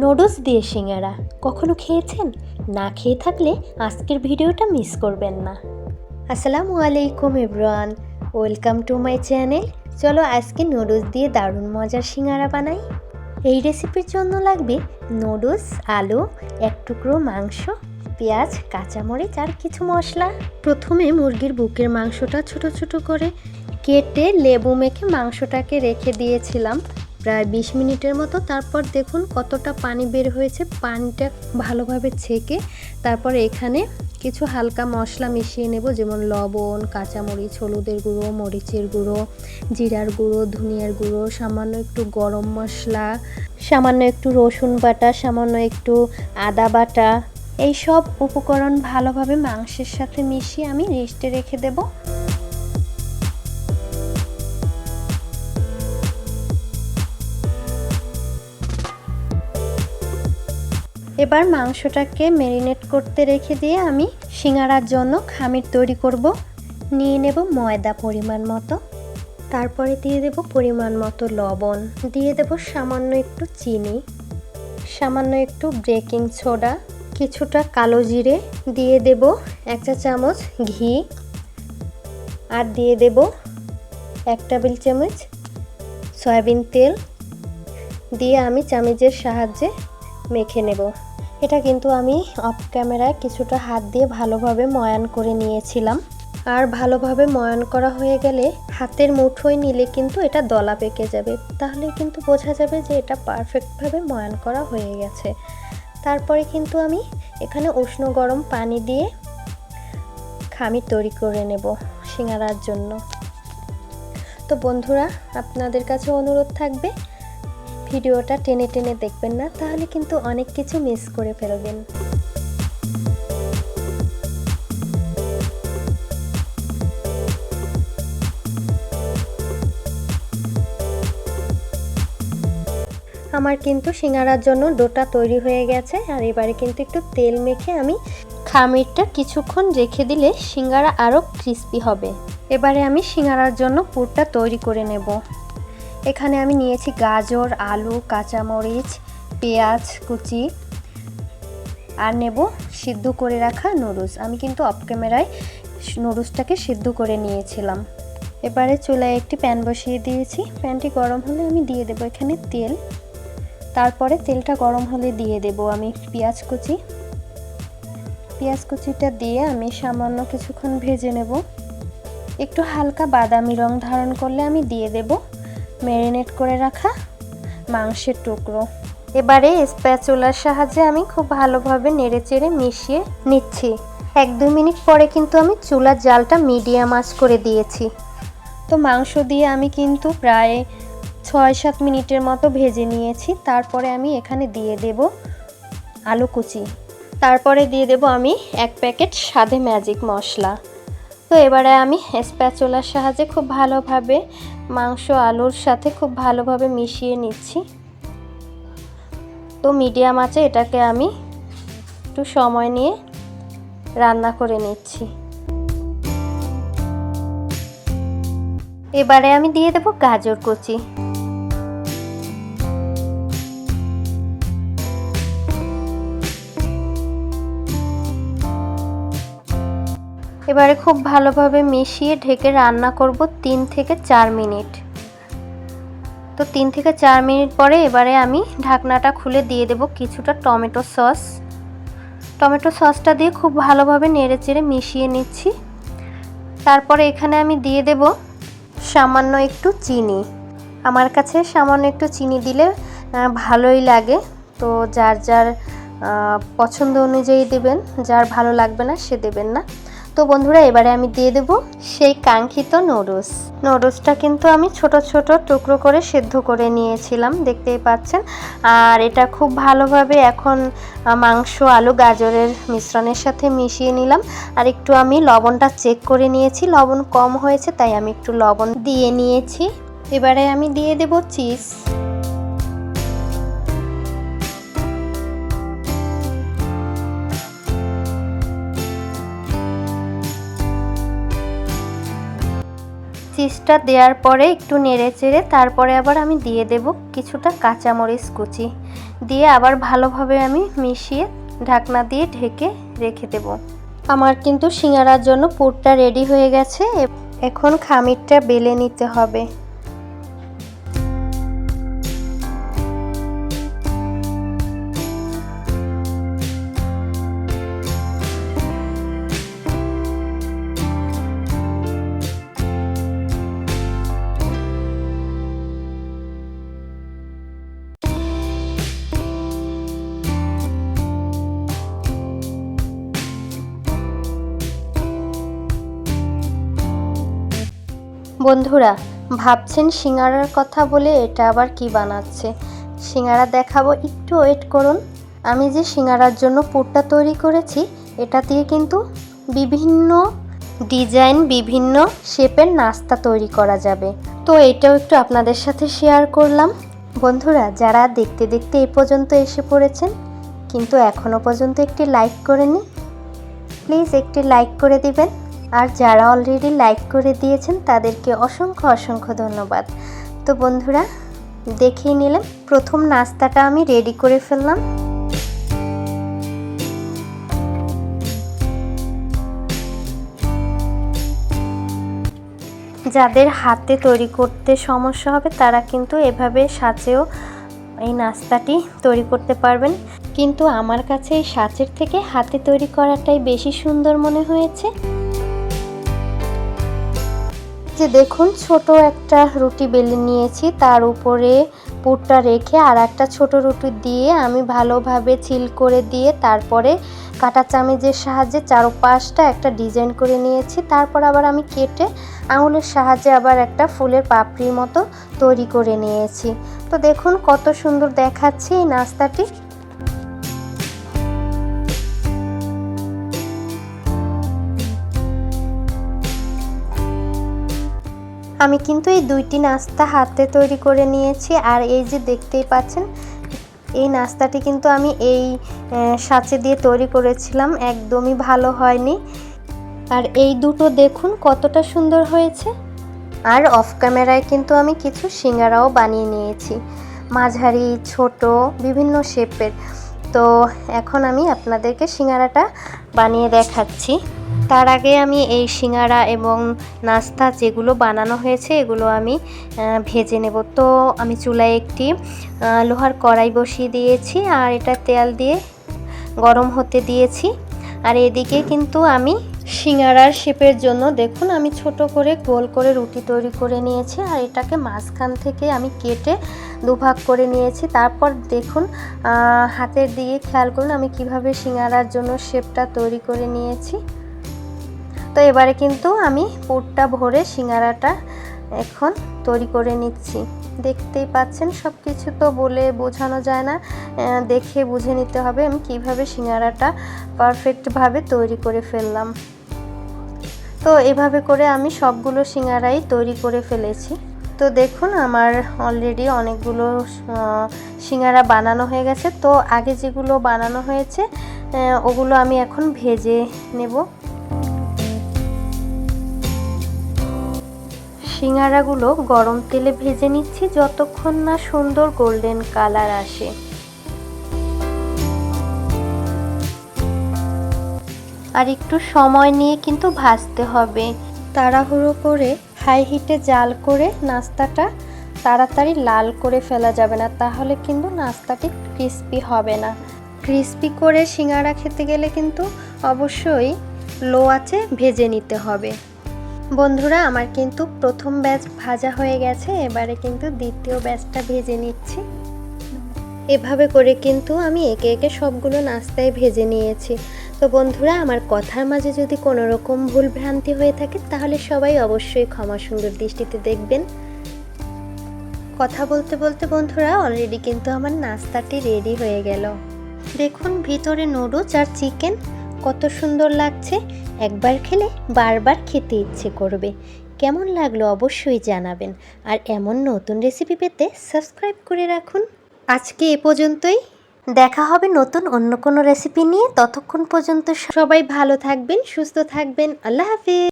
Noodles দিয়ে সিঙ্গারা কখনো খেয়েছেন? না খেয়ে থাকলে আজকের ভিডিওটা মিস করবেন না। আসসালামু আলাইকুম everyone, welcome to my channel. চলো আজকে নুডলস দিয়ে দারুণ মজার সিঙ্গারা বানাই। এই রেসিপির জন্য লাগবে নুডলস, আলু, এক টুকরো মাংস, পেঁয়াজ, কাঁচামরিচ আর কিছু মশলা। প্রথমে মুরগির বুকের মাংসটা ছোট ছোট করে কেটে লেবু মেখে মাংসটাকে রেখে দিয়েছিলাম প্রায় 20 মিনিটের মতো। তারপর দেখুন কতটা পানি বের হয়েছে। পানিটা ভালোভাবে ছেঁকে তারপর এখানে কিছু হালকা মশলা মিশিয়ে নেব, যেমন লবণ, কাঁচামরিচ, হলুদের গুঁড়ো, মরিচের গুঁড়ো, জিরার গুঁড়ো, ধনিয়ার গুঁড়ো, সামান্য একটু গরম মশলা, সামান্য একটু রসুন বাটা, সামান্য একটু আদা বাটা। এই সব উপকরণ ভালোভাবে মাংসের সাথে মিশিয়ে আমি রেস্টে রেখে দেব। এবার মাংসটাকে ম্যারিনেট করতে রেখে দিয়ে আমি সিঙ্গারার জন্য খামির তৈরি করব। নিয়ে নেব ময়দা পরিমাণ মতো, তারপরে দিয়ে দেব পরিমাণ মতো লবণ, দিয়ে দেব সামান্য একটু চিনি, সামান্য একটু বেকিং সোডা, কিছুটা কালো জিরে, দিয়ে দেব 1 চা চামচ ঘি, আর দিয়ে দেব 1 টেবিল চামচ সয়াবিন তেল। দিয়ে আমি চামচের সাহায্যে মেখে নেব। এটা কিন্তু আমি অফ ক্যামেরায় কিছুটা হাত দিয়ে ভালোভাবে ময়ান করে নিয়েছিলাম। আর ভালোভাবে ময়ান করা হয়ে গেলে হাতের মুঠোয় নিলে কিন্তু এটা দলা পেকে যাবে, তাহলে কিন্তু বোঝা যাবে যে এটা পারফেক্টভাবে ময়ান করা হয়ে গেছে। তারপরে কিন্তু আমি এখানে উষ্ণ গরম পানি দিয়ে খামির তৈরি করে নেব সিঙ্গারার জন্য। তো বন্ধুরা, আপনাদের কাছে অনুরোধ থাকবে ভিডিওটা টেনে টেনে দেখবেন না, তাহলে কিন্তু অনেক কিছু মিস করে ফেলবেন। আমার কিন্তু সিঙ্গারার জন্য ডোটা তৈরি হয়ে গেছে। আর এবারে কিন্তু একটু তেল মেখে আমি খামিরটা কিছুক্ষণ রেখে দিলে সিঙ্গারা আরও ক্রিস্পি হবে। এবারে আমি সিঙ্গারার জন্য পুরটা তৈরি করে নেব। এখানে আমি নিয়েছি গাজর, আলু, কাঁচামরিচ, পেঁয়াজ কুচি, আর নেব সিদ্ধ করে রাখা নুডলস। আমি কিন্তু অফ ক্যামেরায় নুডলসটাকে সিদ্ধ করে নিয়েছিলাম। এবারে চুলায় একটি প্যান বসিয়ে দিয়েছি। প্যানটি গরম হলে আমি দিয়ে দেব এখানে তেল। তারপরে তেলটা গরম হলে দিয়ে দেব আমি পেঁয়াজ কুচি। পেঁয়াজ কুচিটা দিয়ে আমি সামান্য কিছুক্ষণ ভেজে নেব। একটু হালকা বাদামি রং ধারণ করলে আমি দিয়ে দেব ম্যারিনেট করে রাখা মাংসের টুকরো। এবারে স্প্যাচুলার সাহায্যে আমি খুব ভালোভাবে নেড়েচেড়ে মিশিয়ে নিচ্ছি। 1-2 মিনিট পরে কিন্তু আমি চুলার জালটা মিডিয়াম আঁচ করে দিয়েছি। তো মাংস দিয়ে আমি কিন্তু প্রায় 6-7 মিনিটের মতো ভেজে নিয়েছি। তারপরে আমি এখানে দিয়ে দেব আলু কুচি, তারপরে দিয়ে দেব আমি 1 প্যাকেট সাদে ম্যাজিক মশলা। তো এবারে আমি স্প্যাচুলার সাহায্যে খুব ভালোভাবে মাংস আলুর সাথে খুব ভালোভাবে মিশিয়ে নিচ্ছি। তো মিডিয়াম আঁচে এটাকে আমি একটু সময় নিয়ে রান্না করে নিচ্ছি। এবারে আমি দিয়ে দেব গাজর কুচি। এবারে খুব ভালোভাবে মিশিয়ে ঢেকে রান্না করব 3 থেকে 4 মিনিট। তো 3 থেকে 4 মিনিট পরে এবারে আমি ঢাকনাটা খুলে দিয়ে দেব কিছুটা টমেটো সস। টমেটো সসটা দিয়ে খুব ভালোভাবে নেড়েচেড়ে মিশিয়ে নিচ্ছি। তারপরে এখানে আমি দিয়ে দেব সামান্য একটু চিনি। আমার কাছে সামান্য একটু চিনি দিলে ভালোই লাগে। তো যার যার পছন্দ অনুযায়ী দেবেন, যার ভালো লাগবে না সে দেবেন না। তো বন্ধুরা, এবারে আমি দিয়ে দেব সেই কাঙ্ক্ষিত নুডলসটা কিন্তু আমি ছোট ছোট টুকরো করে সেদ্ধ করে নিয়েছিলাম, দেখতেই পাচ্ছেন। আর এটা খুব ভালোভাবে এখন মাংস, আলু, গাজরের মিশ্রণের সাথে মিশিয়ে নিলাম। আর একটু আমি লবণটা চেক করে নিয়েছি, লবণ কম হয়েছে তাই আমি একটু লবণ দিয়ে নিয়েছি। এবারে আমি দিয়ে দেব চিজ। চিজটা দেওয়ার পরে একটু নেড়েচেড়ে তারপরে আবার আমি দিয়ে দেব কিছুটা কাঁচামরিচ কুচি। দিয়ে আবার ভালোভাবে আমি মিশিয়ে ঢাকনা দিয়ে ঢেকে রেখে দেব। আমার কিন্তু সিঙ্গারার জন্য পুরটা রেডি হয়ে গেছে। এখন খামিরটা বেলে নিতে হবে। বন্ধুরা ভাবছেন সিঙ্গারার কথা বলে এটা আবার কি বানাচ্ছে। সিঙ্গারা দেখাবো, একটু ওয়েট করুন। আমি যে সিঙ্গারার জন্য পুরটা তৈরি করেছি এটা দিয়ে কিন্তু বিভিন্ন ডিজাইন, বিভিন্ন শেপের নাস্তা তৈরি করা যাবে। তো এটাও একটু আপনাদের সাথে শেয়ার করলাম। বন্ধুরা যারা দেখতে দেখতে এই পর্যন্ত এসে পড়েছেন কিন্তু এখনও পর্যন্ত একটি লাইক করেনি, প্লিজ একটি লাইক করে দিবেন। আর যারা অলরেডি লাইক করে দিয়েছেন তাদেরকে অসংখ্য অসংখ্য ধন্যবাদ। তো বন্ধুরা দেখিয়ে নিলাম, প্রথম নাস্তাটা আমি রেডি করে ফেললাম। যাদের হাতে তৈরি করতে সমস্যা হবে তারা কিন্তু এভাবে সাঁচেও এই নাস্তাটি তৈরি করতে পারবেন, কিন্তু আমার কাছে এই সাঁচের থেকে হাতে তৈরি করাটাই বেশি সুন্দর মনে হয়েছে। যে দেখুন ছোট একটা রুটি বেলে নিয়েছি, তার উপরে পুরটা রেখে আর একটা ছোট রুটি দিয়ে আমি ভালোভাবে ছিল করে দিয়ে তারপরে কাঁটা চামচের সাহায্যে চারপাশটা একটা ডিজাইন করে নিয়েছি। তারপর আবার আমি কেটে আঙুলের সাহায্যে আবার একটা ফুলের পাপড়ির মতো তৈরি করে নিয়েছি। তো দেখুন কত সুন্দর দেখাচ্ছে এই নাস্তাটি। আমি কিন্তু এই দুইটি নাস্তা হাতে তৈরি করে নিয়েছি। আর এই যে দেখতেই পাচ্ছেন এই নাস্তাটি কিন্তু আমি এই সাঁচে দিয়ে তৈরি করেছিলাম, একদমই ভালো হয়নি। আর এই দুটো দেখুন কতটা সুন্দর হয়েছে। আর অফ ক্যামেরায় কিন্তু আমি কিছু সিঙ্গারাও বানিয়ে নিয়েছি, মাঝারি ছোট বিভিন্ন শেপের। তো এখন আমি আপনাদেরকে সিঙ্গারাটা বানিয়ে দেখাচ্ছি। তার আগে আমি এই সিঙ্গারা এবং নাস্তা যেগুলো বানানো হয়েছে এগুলো আমি ভেজে নেব। তো আমি চুলায় একটি লোহার কড়াই বসিয়ে দিয়েছি আর এটা তেল দিয়ে গরম হতে দিয়েছি। আর এদিকে কিন্তু আমি সিঙ্গারার শেপের জন্য দেখুন আমি ছোট করে গোল করে রুটি তৈরি করে নিয়েছি আর এটাকে মাঝখান থেকে আমি কেটে দুভাগ করে নিয়েছি। তারপর দেখুন হাতের দিকে খেয়াল করুন আমি কিভাবে সিঙ্গারার জন্য শেপটা তৈরি করে নিয়েছি। তো এবারে কিন্তু আমি পুরটা ভরে সিঙ্গারাটা এখন তৈরি করে নিচ্ছি। দেখতেই পাচ্ছেন সব কিছু তো বলে বোঝানো যায় না, দেখে বুঝে নিতে হবে আমি কিভাবে সিঙ্গারাটা পারফেক্টভাবে তৈরি করে ফেললাম। তো এভাবে করে আমি সবগুলো সিঙ্গারাই তৈরি করে ফেলেছি। তো দেখুন আমার অলরেডি অনেকগুলো সিঙ্গারা বানানো হয়ে গেছে। তো আগে যেগুলো বানানো হয়েছে ওগুলো আমি এখন ভেজে নেব। সিঙ্গারাগুলো গরম তেলে ভেজে নিচ্ছি যতক্ষণ না সুন্দর গোল্ডেন কালার আসে। আর একটু সময় নিয়ে কিন্তু ভাজতে হবে, তাড়াহুড়ো করে হাই হিটে জাল করে নাস্তাটা তাড়াতাড়ি লাল করে ফেলা যাবে না, তাহলে কিন্তু নাস্তাটি ক্রিস্পি হবে না। ক্রিস্পি করে সিঙ্গারা খেতে গেলে কিন্তু অবশ্যই লো আঁচে ভেজে নিতে হবে। বন্ধুরা আমার কিন্তু প্রথম ব্যাচ ভাজা হয়ে গেছে, এবারে কিন্তু দ্বিতীয় ব্যাচটা ভেজে নিচ্ছি। এভাবে করে কিন্তু আমি একে একে সবগুলো নাস্তায় ভেজে নিয়েছি। তো বন্ধুরা আমার কথার মাঝে যদি কোনো রকম ভুল ভ্রান্তি হয়ে থাকে তাহলে সবাই অবশ্যই ক্ষমা সুন্দর দৃষ্টিতে দেখবেন। কথা বলতে বলতে বন্ধুরা অলরেডি কিন্তু আমার নাস্তাটি রেডি হয়ে গেল। দেখুন ভিতরে নুডলস আর চিকেন কত সুন্দর লাগছে, একবার খেলে বারবার খেতে ইচ্ছে করবে। কেমন লাগলো অবশ্যই জানাবেন। আর এমন নতুন রেসিপি পেতে সাবস্ক্রাইব করে রাখুন। আজকে এ পর্যন্তই, দেখা হবে নতুন অন্য কোনো রেসিপি নিয়ে। ততক্ষণ পর্যন্ত সবাই ভালো থাকবেন, সুস্থ থাকবেন। আল্লাহ হাফেজ।